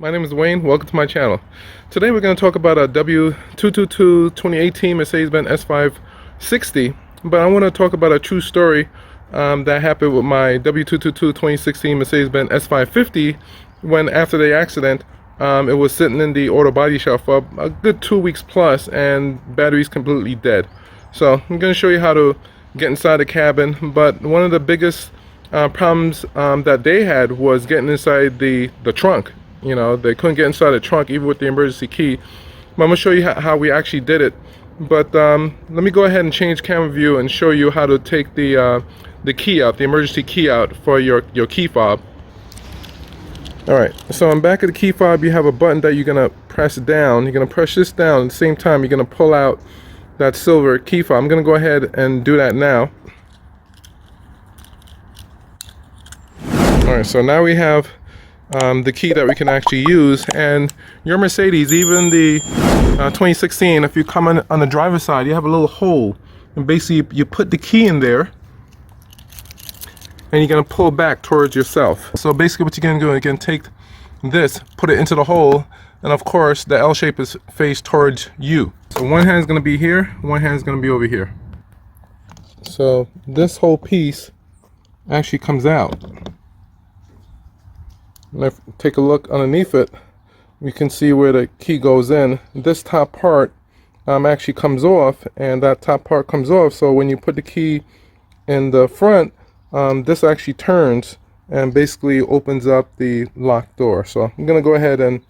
My name is Wayne. Welcome to my channel. Today we're going to talk about a W222 2018 Mercedes-Benz S550, but I want to talk about a true story that happened with my W222 2016 Mercedes-Benz S550 when, after the accident, it was sitting in the auto body shop for a good 2 weeks plus and battery's completely dead. So I'm going to show you how to get inside the cabin, but one of the biggest problems that they had was getting inside the trunk. You know, they couldn't get inside the trunk even with the emergency key. But I'm going to show you how we actually did it. But let me go ahead and change camera view and show you how to take the key out, the emergency key out for your key fob. Alright, so on back of the key fob you have a button that you're going to press down. You're going to press this down. At the same time you're going to pull out that silver key fob. I'm going to go ahead and do that now. Alright, so now we have the key that we can actually use, and your Mercedes, even the 2016, if you come on the driver's side, you have a little hole, and basically you put the key in there and you're going to pull back towards yourself. So basically what you're going to do, you're going to take this, put it into the hole, and of course the L shape is faced towards you. So one hand is going to be here, one hand is going to be over here. So this whole piece actually comes out. And if you take a look underneath it, you can see where the key goes in. This top part actually comes off, and that top part comes off, so when you put the key in the front, this actually turns and basically opens up the locked door. So I'm going to go ahead and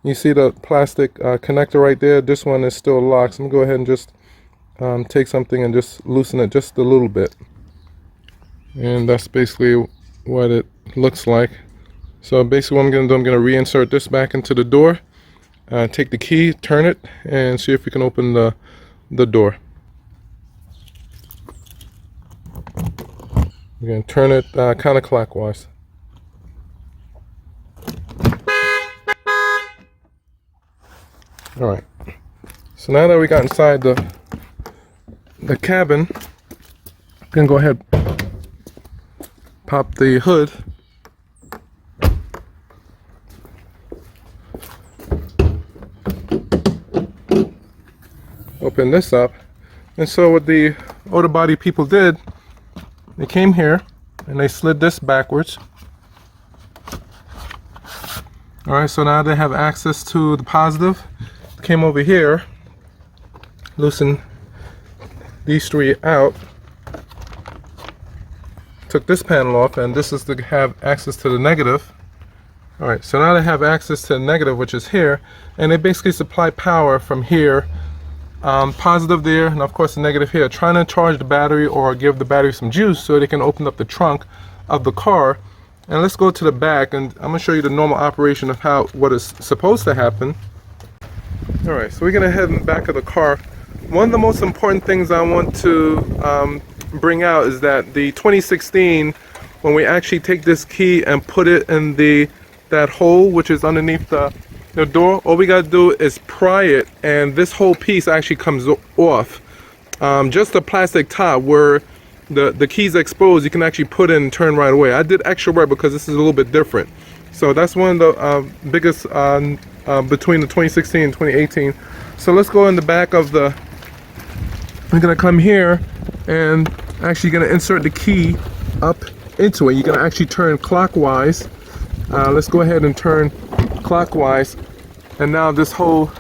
you see the plastic connector right there. This one is still locked, so I'm going to go ahead and just take something and just loosen it just a little bit. And that's basically what it looks like. So basically what I'm going to do, I'm going to reinsert this back into the door, take the key, turn it, and see if we can open the door. We're going to turn it counterclockwise. Alright, so now that we got inside the cabin, I'm going to go ahead, pop the hood, open this up. And so what the auto body people did, they came here and they slid this backwards. Alright, so now they have access to the positive. Came over here, loosen these three out, took this panel off, and this is to have access to the negative. Alright, so now they have access to the negative, which is here, and they basically supply power from here, positive there, and of course the negative here, trying to charge the battery or give the battery some juice so they can open up the trunk of the car. And let's go to the back, and I'm going to show you the normal operation of what is supposed to happen. Alright, so we're going to head in the back of the car. One of the most important things I want to bring out is that the 2016, when we actually take this key and put it in that hole which is underneath the door, all we got to do is pry it, and this whole piece actually comes off. Just the plastic top where the key's exposed, you can actually put in and turn right away. I did extra work because this is a little bit different. So that's one of the biggest between the 2016 and 2018. So let's go in the back of we're going to come here and actually going to insert the key up into it. You're going to actually turn clockwise. Let's go ahead and turn clockwise, and now this whole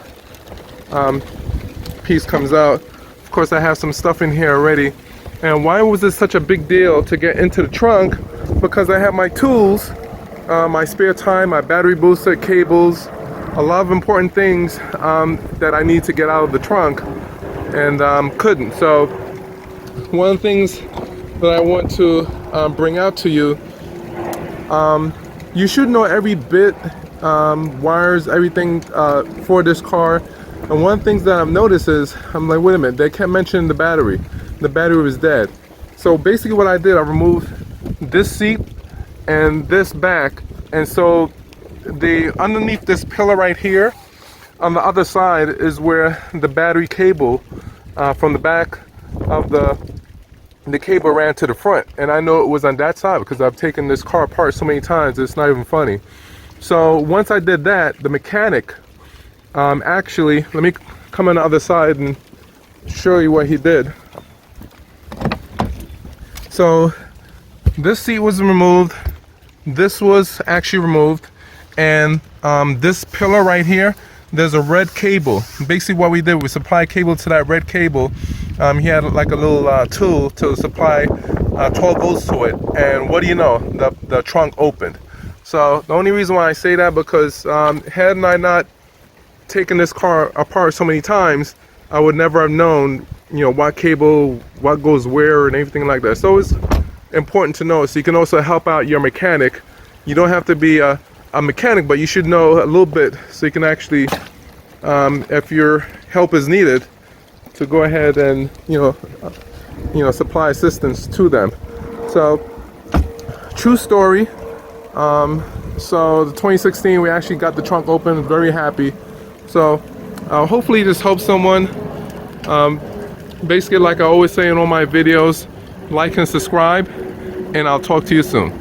piece comes out. Of course I have some stuff in here already. And why was this such a big deal to get into the trunk? Because I have my tools, my spare time, my battery booster, cables, a lot of important things that I need to get out of the trunk, and couldn't. So one of the things that I want to bring out to you, you should know every bit, wires, everything for this car. And one of the things that I've noticed is, I'm like, wait a minute, they kept mentioning the battery. The battery was dead. So basically what I did, I removed this seat and this back, and so underneath this pillar right here on the other side is where the battery cable from the back of the cable ran to the front, and I know it was on that side because I've taken this car apart so many times it's not even funny. So once I did that, the mechanic actually, let me come on the other side and show you what he did. So this seat was removed, this was actually removed, and this pillar right here, there's a red cable. Basically what we did, we supplied cable to that red cable. He had like a little tool to supply 12 volts to it, and what do you know, the trunk opened. So the only reason why I say that, because had I not taken this car apart so many times, I would never have known, you know, what cable, what goes where, and anything like that. So it's important to know, so you can also help out your mechanic. You don't have to be a mechanic, but you should know a little bit, so you can actually, if your help is needed, to go ahead and you know supply assistance to them. So true story. So the 2016, we actually got the trunk open. Very happy. So hopefully this helps someone. Basically, like I always say in all my videos, like and subscribe, and I'll talk to you soon.